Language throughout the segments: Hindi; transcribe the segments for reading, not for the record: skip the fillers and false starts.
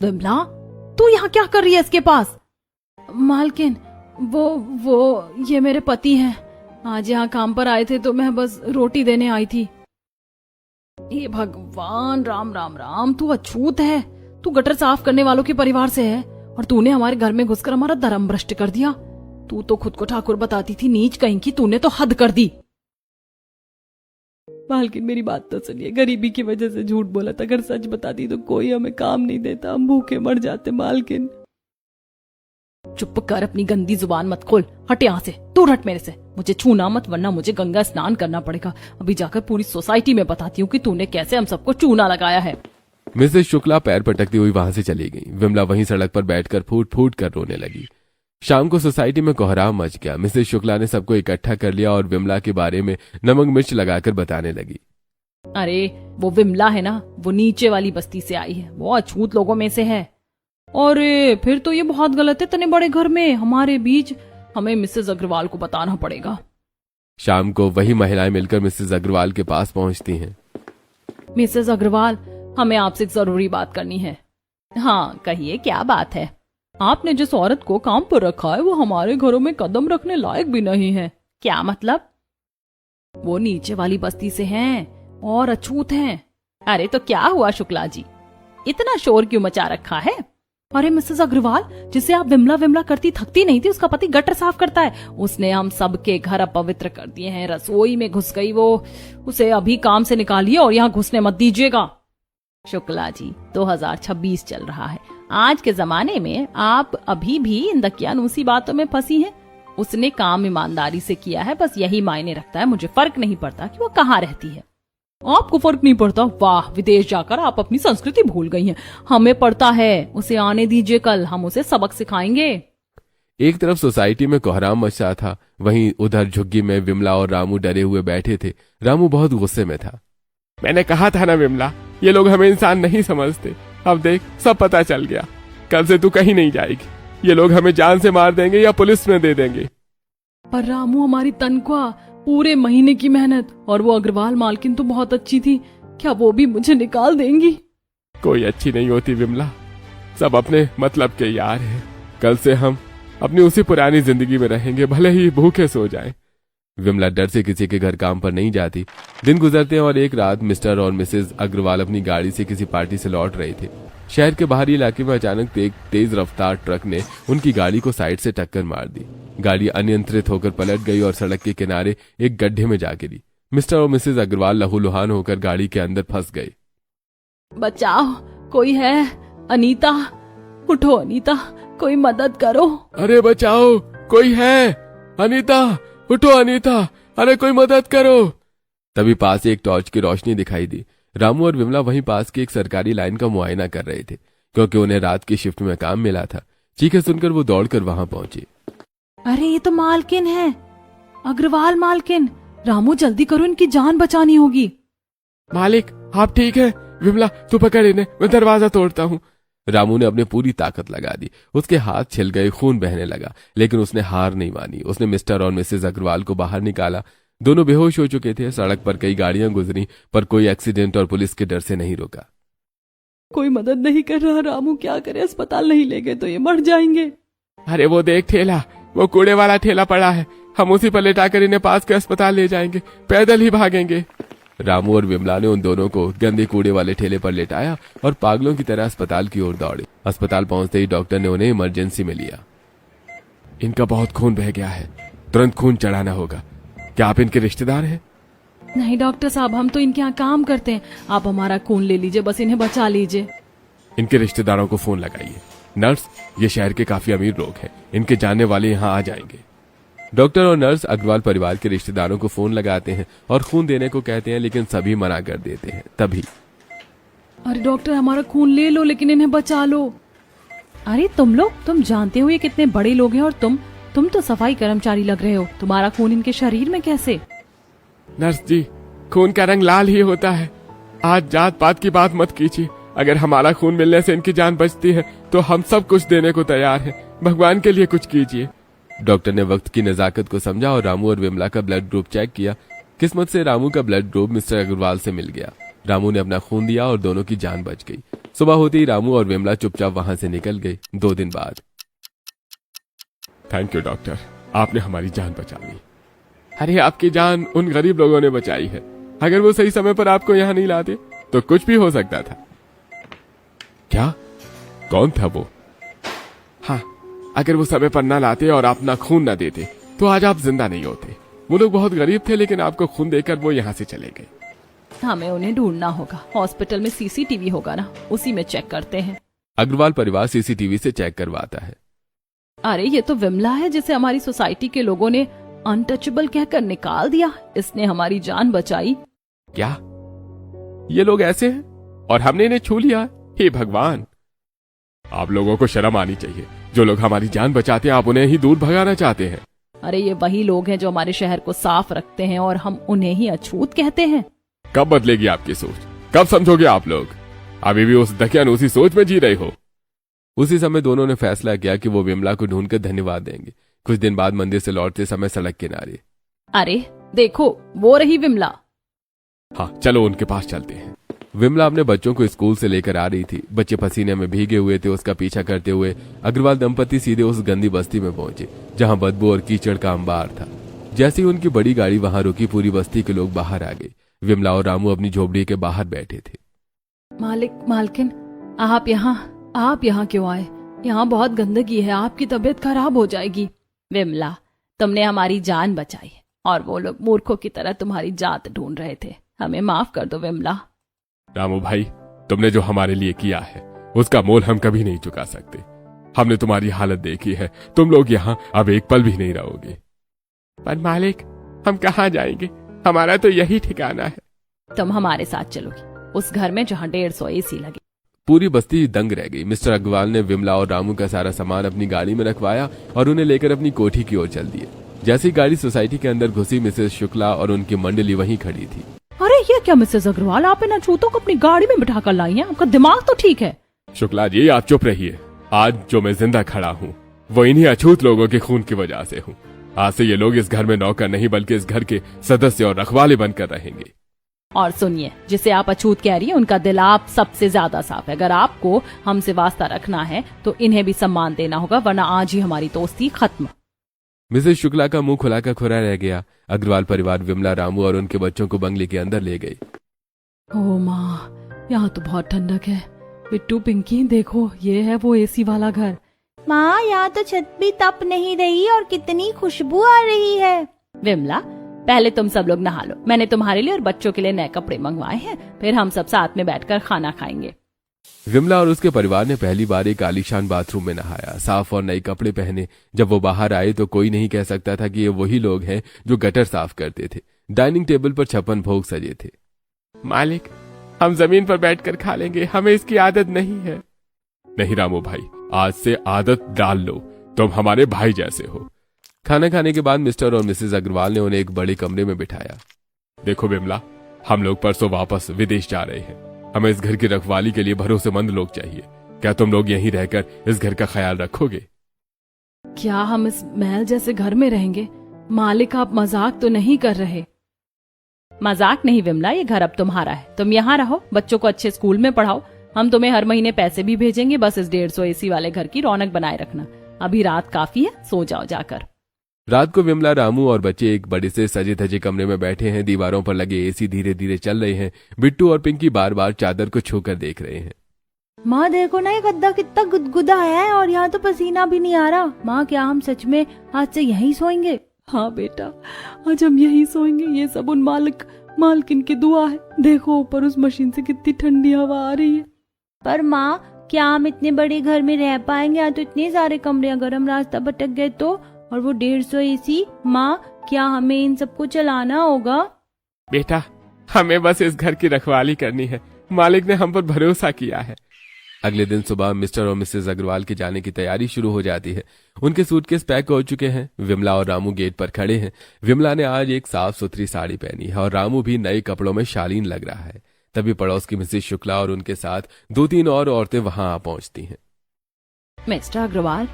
विमला, तू यहाँ क्या कर रही है इसके पास? मालकिन, वो ये मेरे पति हैं। आज यहाँ काम पर आए थे तो मैं बस रोटी देने आई थी। ये भगवान, राम राम राम, तू अछूत है। तू गटर साफ करने वालों के परिवार से है और तूने हमारे घर में घुसकर हमारा धर्म भ्रष्ट कर दिया। तू तो खुद को ठाकुर बताती थी, नीच कहीं की, तूने तो हद कर दी। मालकिन, मेरी बात तो सुनिए, गरीबी की वजह से झूठ बोला था। अगर सच बताती तो कोई हमें काम नहीं देता, हम भूखे मर जाते। मालकिन, चुप कर, अपनी गंदी जुबान मत खोल। हट यहाँ से, दूर हट मेरे से। मुझे छूना मत, वरना मुझे गंगा स्नान करना पड़ेगा। अभी जाकर पूरी सोसाइटी में बताती हूँ कि तूने कैसे हम सबको चूना लगाया है। मिसेस शुक्ला पैर पटकती हुई वहां से चली गई। विमला वहीं सड़क पर बैठकर फूट फूट कर रोने लगी। शाम को सोसाइटी में कोहराम मच गया। मिसेस शुक्ला ने सबको इकट्ठा कर लिया और विमला के बारे में नमक मिर्च लगाकर बताने लगी। अरे वो विमला है ना, वो नीचे वाली बस्ती से आई है, वो अछूत लोगों में से है। और फिर तो ये बहुत गलत है। इतने बड़े घर में हमारे बीच, हमें मिसेस अग्रवाल को बताना पड़ेगा। शाम को वही महिलाएं मिलकर मिसेस अग्रवाल के पास पहुंचती हैं। मिसेस अग्रवाल, हमें आपसे एक जरूरी बात करनी है। हाँ कहिए, क्या बात है? आपने जिस औरत को काम पर रखा है वो हमारे घरों में कदम रखने लायक भी नहीं है। क्या मतलब? वो नीचे वाली बस्ती से हैं और अछूत हैं। अरे तो क्या हुआ शुक्ला जी, इतना शोर क्यों मचा रखा है? अरे मिसेस अग्रवाल, जिसे आप विमला विमला करती थकती नहीं थी, उसका पति गटर साफ करता है। उसने हम सबके घर अपवित्र कर दिए हैं। रसोई में घुस गई वो, उसे अभी काम से निकालिए और यहाँ घुसने मत दीजिएगा। शुक्ला जी, 2026 चल रहा है। आज के जमाने में आप अभी भी इन दकियानूसी बातों में फंसी हैं। उसने काम ईमानदारी से किया है, बस यही मायने रखता है। मुझे फर्क नहीं पड़ता कि वो कहाँ रहती है। आपको फर्क नहीं पड़ता? वाह, विदेश जाकर आप अपनी संस्कृति भूल गई हैं। हमें पड़ता है। उसे आने दीजिए, कल हम उसे सबक सिखाएंगे। एक तरफ सोसाइटी में कोहराम मचा था, वहीं उधर झुग्गी में विमला और रामू डरे हुए बैठे थे। रामू बहुत गुस्से में था। मैंने कहा था ना विमला, ये लोग हमें इंसान नहीं समझते। अब देख, सब पता चल गया। कल से तू कहीं नहीं जाएगी। ये लोग हमें जान से मार देंगे या पुलिस में दे देंगे। पर रामू, हमारी तनख्वाह, पूरे महीने की मेहनत, और वो अग्रवाल मालकिन तो बहुत अच्छी थी, क्या वो भी मुझे निकाल देंगी? कोई अच्छी नहीं होती विमला, सब अपने मतलब के यार हैं। कल से हम अपनी उसी पुरानी जिंदगी में रहेंगे, भले ही भूखे सो जाएं। विमला डर से किसी के घर काम पर नहीं जाती। दिन गुजरते हैं और एक रात मिस्टर और मिसेस अग्रवाल अपनी गाड़ी से किसी पार्टी से लौट रहे थे। शहर के बाहरी इलाके में अचानक एक तेज रफ्तार ट्रक ने उनकी गाड़ी को साइड से टक्कर मार दी। गाड़ी अनियंत्रित होकर पलट गई और सड़क के किनारे एक गड्ढे में जा गिरी। मिस्टर और मिसेस अग्रवाल लहूलुहान होकर गाड़ी के अंदर फंस गए। बचाओ, कोई है? अनीता, उठो अनीता, कोई मदद करो। अरे बचाओ, कोई है? अनीता, उठो अनीता, अरे कोई मदद करो। तभी पास एक टॉर्च की रोशनी दिखाई दी। रामू और विमला वहीं पास की एक सरकारी लाइन का मुआयना कर रहे थे, क्योंकि उन्हें रात की शिफ्ट में काम मिला था। चीखें सुनकर वो दौड़कर वहां पहुंचे। अरे ये तो मालकिन है, अग्रवाल मालकिन। रामू जल्दी करो, इनकी जान बचानी होगी। मालिक, आप ठीक है? विमला, तू पकड़ इन्हें, मैं दरवाजा तोड़ता हूँ। रामू ने अपनी पूरी ताकत लगा दी। उसके हाथ छिल गए, खून बहने लगा, लेकिन उसने हार नहीं मानी। उसने मिस्टर और मिसेस अग्रवाल को बाहर निकाला। दोनों बेहोश हो चुके थे। सड़क पर कई गाड़ियां गुजरी, पर कोई एक्सीडेंट और पुलिस के डर से नहीं रुका। कोई मदद नहीं कर रहा। रामू क्या करे? अस्पताल नहीं ले गए तो ये मर जाएंगे। अरे वो देख ठेला, वो कूड़े वाला ठेला पड़ा है, हम उसी पर लेटाकर इन्हें पास के अस्पताल ले जाएंगे, पैदल ही भागेंगे। रामू और विमला ने उन दोनों को गंदे कूड़े वाले ठेले पर लेटाया और पागलों की तरह अस्पताल की ओर दौड़े। अस्पताल पहुंचते ही डॉक्टर ने उन्हें इमरजेंसी में लिया। इनका बहुत खून बह गया है, तुरंत खून चढ़ाना होगा। क्या आप इनके रिश्तेदार हैं? नहीं डॉक्टर साहब, हम तो इनके यहाँ काम करते हैं। आप हमारा खून ले लीजिए, बस इन्हें बचा लीजिए। इनके रिश्तेदारों को फोन लगाइए। नर्स, ये शहर के काफी अमीर लोग हैं, इनके जानने वाले यहाँ आ जाएंगे। डॉक्टर और नर्स अग्रवाल परिवार के रिश्तेदारों को फोन लगाते हैं और खून देने को कहते हैं, लेकिन सभी मना कर देते हैं। तभी, अरे डॉक्टर, हमारा खून ले लो, लेकिन इन्हें बचा लो। अरे तुम लोग, तुम जानते हो ये कितने बड़े लोग हैं, और तुम तो सफाई कर्मचारी लग रहे हो। तुम्हारा खून इनके शरीर में कैसे? नर्स जी, खून का रंग लाल ही होता है। आज जात पात की बात मत कीजिए। अगर हमारा खून मिलने से इनकी जान बचती है तो हम सब कुछ देने को तैयार हैं। भगवान के लिए कुछ कीजिए। डॉक्टर ने वक्त की नजाकत को समझा और रामू और विमला का ब्लड ग्रुप चेक किया। किस्मत से रामू का ब्लड ग्रुप मिस्टर अग्रवाल से मिल गया। रामू ने अपना खून दिया और दोनों की जान बच गई। सुबह होते ही रामू और विमला चुपचाप वहां से निकल गए। 2 दिन बाद। थैंक यू डॉक्टर, आपने हमारी जान बचा ली। अरे आपकी जान उन गरीब लोगों ने बचाई है। अगर वो सही समय पर आपको यहाँ नहीं लाते तो कुछ भी हो सकता था। क्या? कौन था वो? हाँ, अगर वो समय पर ना लाते और अपना खून ना देते तो आज आप जिंदा नहीं होते। वो लोग बहुत गरीब थे, लेकिन आपको खून देकर वो यहाँ से चले गए। हमें उन्हें ढूंढना होगा। हॉस्पिटल में सीसीटीवी होगा ना, उसी में चेक करते हैं। अग्रवाल परिवार सीसीटीवी से चेक करवाता है। अरे ये तो विमला है जिसे हमारी सोसाइटी के लोगों ने अनटचेबल कहकर निकाल दिया। इसने हमारी जान बचाई। क्या ये लोग ऐसे हैं और हमने इन्हें छू लिया? हे भगवान, आप लोगों को शर्म आनी चाहिए। जो लोग हमारी जान बचाते हैं आप उन्हें ही दूर भगाना चाहते हैं। अरे ये वही लोग हैं जो हमारे शहर को साफ रखते हैं और हम उन्हें ही अछूत कहते हैं। कब बदलेगी आपकी सोच? कब समझोगे आप लोग? अभी भी उस दकियानूसी सोच में जी रहे हो। उसी समय दोनों ने फैसला किया कि वो विमला को ढूंढकर धन्यवाद देंगे। कुछ दिन बाद मंदिर से लौटते समय सड़क किनारे। अरे देखो, वो रही विमला। हाँ, चलो उनके पास चलते हैं। विमला अपने बच्चों को स्कूल से लेकर आ रही थी। बच्चे पसीने में भीगे हुए थे। उसका पीछा करते हुए अग्रवाल दंपति सीधे उस गंदी बस्ती में पहुंचे जहां बदबू और कीचड़ का अंबार था। जैसे ही उनकी बड़ी गाड़ी वहां रुकी, पूरी बस्ती के लोग बाहर आ गए। विमला और रामू अपनी झोपड़ी के बाहर बैठे थे। मालकिन, आप यहाँ क्यों आए? यहाँ बहुत गंदगी है, आपकी तबीयत खराब हो जाएगी। विमला, तुमने हमारी जान बचाई और वो लोग मूर्खों की तरह तुम्हारी जात ढूंढ रहे थे। हमें माफ कर दो विमला। रामू भाई, तुमने जो हमारे लिए किया है उसका मोल हम कभी नहीं चुका सकते। हमने तुम्हारी हालत देखी है। तुम लोग यहाँ अब एक पल भी नहीं रहोगे। पर मालिक, हम कहाँ जाएंगे? हमारा तो यही ठिकाना है। तुम हमारे साथ चलोगी उस घर में जहाँ 150 एसी लगे। पूरी बस्ती दंग रह गई। मिस्टर अग्रवाल ने विमला और रामू का सारा सामान अपनी गाड़ी में रखवाया और उन्हें लेकर अपनी कोठी की ओर चल दिए। जैसे ही गाड़ी सोसाइटी के अंदर घुसी, मिसेस शुक्ला और उनकी मंडली वहीं खड़ी थी। अरे ये क्या मिसेस अग्रवाल, आप इन अछूतों को अपनी गाड़ी में बिठाकर लाई हैं? आपका दिमाग तो ठीक है। शुक्ला जी, आप चुप रहिए। आज जो मैं जिंदा खड़ा हूँ वो इन्हीं अछूत लोगों के खून की वजह से हूँ। आज से ये लोग इस घर में नौकर नहीं बल्कि इस घर के सदस्य और रखवाले बनकर रहेंगे। और सुनिए, जिसे आप अछूत कह रही हैं उनका दिल आप सबसे ज्यादा साफ है। अगर आपको हमसे वास्ता रखना है तो इन्हें भी सम्मान देना होगा, वरना आज ही हमारी दोस्ती खत्म। मिसेस शुक्ला का मुंह खुला का खुरा रह गया। अग्रवाल परिवार विमला, रामू और उनके बच्चों को बंगले के अंदर ले गई। ओ माँ, यहाँ तो बहुत ठंडक है। बिट्टू, पिंकी, देखो ये है वो एसी वाला घर। माँ, यहाँ तो छत भी तप नहीं रही और कितनी खुशबू आ रही है। विमला, पहले तुम सब लोग नहा लो। मैंने तुम्हारे लिए और बच्चों के लिए नए कपड़े मंगवाए हैं, फिर हम सब साथ में बैठकर खाना खाएंगे। विमला और उसके परिवार ने पहली बार एक आलीशान बाथरूम में नहाया, साफ और नए कपड़े पहने। जब वो बाहर आए तो कोई नहीं कह सकता था कि ये वही लोग हैं जो गटर साफ करते थे। डाइनिंग टेबल पर 56 भोग सजे थे। मालिक, हम जमीन पर बैठकर खा लेंगे, हमें इसकी आदत नहीं है। नहीं रामू भाई, आज से आदत डाल लो। तुम हमारे भाई जैसे हो। खाना खाने के बाद मिस्टर और मिसेस अग्रवाल ने उन्हें एक बड़े कमरे में बिठाया। देखो विमला, हम लोग परसों वापस विदेश जा रहे हैं। हमें इस घर की रखवाली के लिए भरोसेमंद लोग चाहिए। क्या तुम लोग यहीं रहकर इस घर का ख्याल रखोगे? क्या हम इस महल जैसे घर में रहेंगे? मालिक, आप मजाक तो नहीं कर रहे? मजाक नहीं विमला, ये घर अब तुम्हारा है। तुम यहाँ रहो, बच्चों को अच्छे स्कूल में पढ़ाओ। हम तुम्हें हर महीने पैसे भी भेजेंगे। बस इस 150 एसी वाले घर की रौनक बनाए रखना। अभी रात काफी है, सो जाओ जाकर। रात को विमला, रामू और बच्चे एक बड़े से सजे धजे कमरे में बैठे हैं। दीवारों पर लगे एसी धीरे धीरे चल रहे हैं। बिट्टू और पिंकी बार बार चादर को छूकर देख रहे हैं। माँ देखो ना, ये गद्दा कितना गुदगुदा है और यहाँ तो पसीना भी नहीं आ रहा। माँ, क्या हम सच में आज से यहीं सोएंगे? हाँ बेटा, आज हम यहीं सोएंगे। ये सब उन मालकिन की दुआ है। देखो ऊपर उस मशीन से कितनी ठंडी हवा आ रही है। पर माँ, क्या हम इतने बड़े घर में रह पाएंगे? यहाँ तो इतने सारे कमरे, अगर हम रास्ता भटक गए तो? और वो 150 एसी। माँ, क्या हमें इन सबको चलाना होगा? बेटा, हमें बस इस घर की रखवाली करनी है। मालिक ने हम पर भरोसा किया है। अगले दिन सुबह मिस्टर और मिसेस अग्रवाल के जाने की तैयारी शुरू हो जाती है। उनके सूटकेस पैक हो चुके हैं। विमला और रामू गेट पर खड़े हैं। विमला ने आज एक साफ सुथरी साड़ी पहनी है और रामू भी नए कपड़ों में शालीन लग रहा है। तभी पड़ोस की मिसेस शुक्ला और उनके साथ 2-3 और औरतें वहां आ पहुंचती हैं। मिस्टर अग्रवाल,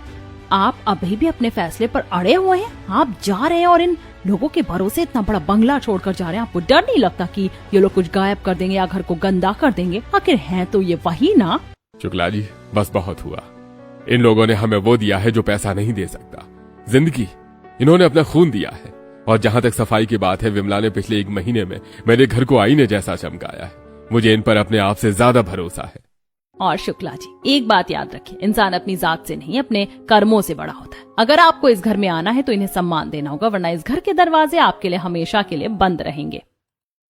आप अभी भी अपने फैसले पर अड़े हुए हैं? आप जा रहे हैं और इन लोगों के भरोसे इतना बड़ा बंगला छोड़कर जा रहे हैं। आपको डर नहीं लगता कि ये लोग कुछ गायब कर देंगे या घर को गंदा कर देंगे? आखिर हैं तो ये वही ना। शुक्ला जी, बस बहुत हुआ। इन लोगों ने हमें वो दिया है जो पैसा नहीं दे सकता, जिंदगी। इन्होंने अपना खून दिया है। और जहां तक सफाई की बात है, विमला ने पिछले 1 महीने में मेरे घर को आईने जैसा चमकाया है। मुझे इन पर अपने आप से ज्यादा भरोसा है। और शुक्ला जी, एक बात याद रखिए, इंसान अपनी जात से नहीं अपने कर्मों से बड़ा होता है। अगर आपको इस घर में आना है तो इन्हें सम्मान देना होगा, वरना इस घर के दरवाजे आपके लिए हमेशा के लिए बंद रहेंगे।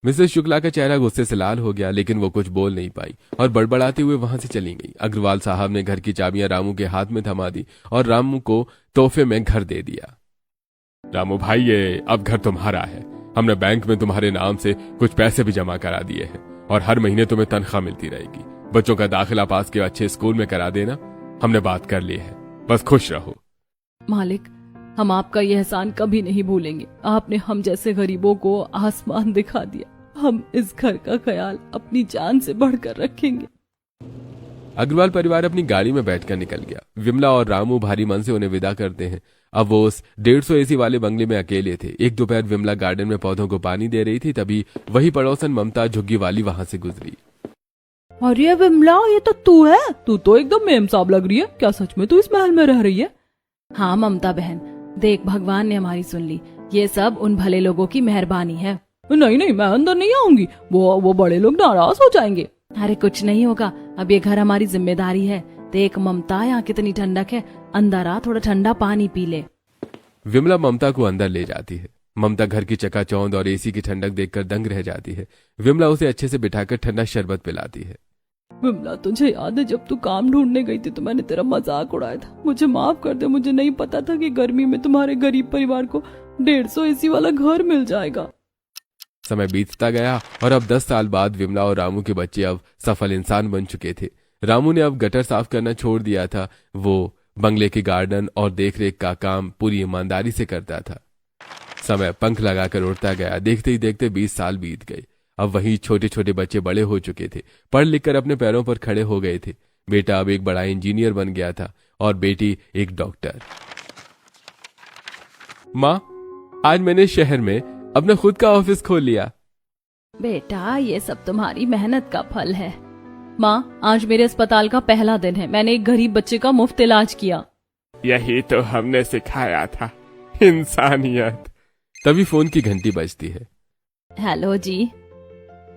मिसेस शुक्ला का चेहरा गुस्से से लाल हो गया, लेकिन वो कुछ बोल नहीं पाई और बड़बड़ाते हुए वहां से चली गई। अग्रवाल साहब ने घर की चाबियां रामू के हाथ में थमा दी और रामू को तोहफे में घर दे दिया। रामू भाई, ये अब घर तुम्हारा है। हमने बैंक में तुम्हारे नाम से कुछ पैसे भी जमा करा दिए हैं और हर महीने तुम्हें तनख्वाह मिलती रहेगी। बच्चों का दाखिला पास के अच्छे स्कूल में करा देना, हमने बात कर ली है। बस खुश रहो। मालिक, हम आपका यह एहसान कभी नहीं भूलेंगे। आपने हम जैसे गरीबों को आसमान दिखा दिया। हम इस घर का ख्याल अपनी जान से बढ़कर रखेंगे। अग्रवाल परिवार अपनी गाड़ी में बैठकर निकल गया। विमला और रामू भारी मन से उन्हें विदा करते हैं। अब वो उस 150 एसी वाले बंगले में अकेले थे। एक दोपहर विमला गार्डन में पौधों को पानी दे रही थी, तभी वही पड़ोसन ममता झुग्गी वाली वहां से गुजरी। अरे विमला, ये तो तू है? तू तो एकदम मेम साहब लग रही है। क्या सच में तू इस महल में रह रही है? हाँ ममता बहन, देख भगवान ने हमारी सुन ली। ये सब उन भले लोगों की मेहरबानी है। नहीं नहीं, मैं अंदर नहीं आऊंगी, वो बड़े लोग नाराज हो जाएंगे। अरे कुछ नहीं होगा, अब ये घर हमारी जिम्मेदारी है। देख ममता, यहाँ कितनी ठंडक है, अंदर आ, थोड़ा ठंडा पानी पी ले। विमला ममता को अंदर ले जाती है। ममता घर की चकाचौंध और एसी की ठंडक देखकर दंग रह जाती है। विमला उसे अच्छे से बिठाकर ठंडा शरबत पिलाती है। विमला, तुझे याद है जब तू काम ढूंढने गई थी तो मैंने तेरा मजाक उड़ाया था? मुझे माफ कर दे, मुझे नहीं पता था कि गर्मी में तुम्हारे गरीब परिवार को 150 एसी वाला घर मिल जाएगा। समय बीतता गया और अब 10 साल बाद विमला और रामू के बच्चे अब सफल इंसान बन चुके थे। रामू ने अब गटर साफ करना छोड़ दिया था। वो बंगले के गार्डन और देखरेख का काम पूरी ईमानदारी से करता था। समय पंख लगाकर उड़ता गया। देखते ही देखते 20 साल बीत गए। अब वही छोटे छोटे बच्चे बड़े हो चुके थे, पढ़ लिख कर अपने पैरों पर खड़े हो गए थे। बेटा अब एक बड़ा इंजीनियर बन गया था और बेटी एक डॉक्टर। माँ, आज मैंने शहर में अपना खुद का ऑफिस खोल लिया। बेटा, ये सब तुम्हारी मेहनत का फल है। माँ, आज मेरे अस्पताल का पहला दिन है। मैंने एक गरीब बच्चे का मुफ्त इलाज किया। यही तो हमने सिखाया था, इंसानियत। तभी फोन की घंटी बजती है। हेलो जी।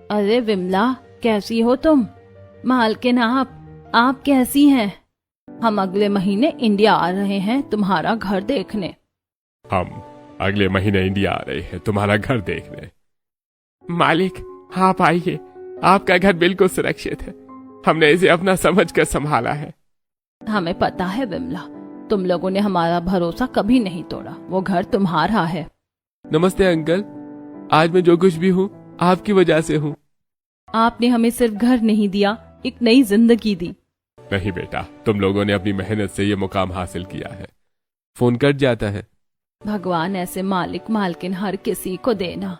अरे विमला, कैसी हो तुम? मालकिन आप कैसी हैं? हम अगले महीने इंडिया आ रहे हैं तुम्हारा घर देखने। हम अगले महीने इंडिया आ रहे हैं तुम्हारा घर देखने। मालिक, आप आइए, आपका घर बिल्कुल सुरक्षित है। हमने इसे अपना समझकर संभाला है। हमें पता है विमला, तुम लोगों ने हमारा भरोसा कभी नहीं तोड़ा। वो घर तुम्हारा है। नमस्ते अंकल, आज मैं जो कुछ भी हूँ आपकी वजह से हूँ। आपने हमें सिर्फ घर नहीं दिया, एक नई जिंदगी दी। नहीं बेटा, तुम लोगों ने अपनी मेहनत से ये मुकाम हासिल किया है। फोन कट जाता है। भगवान ऐसे मालिक मालकिन हर किसी को देना,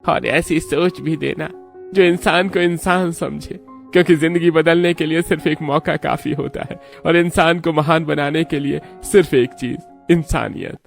और ऐसी सोच भी देना जो इंसान को इंसान समझे, क्योंकि जिंदगी बदलने के लिए सिर्फ एक मौका काफी होता है और इंसान को महान बनाने के लिए सिर्फ एक चीज, इंसानियत।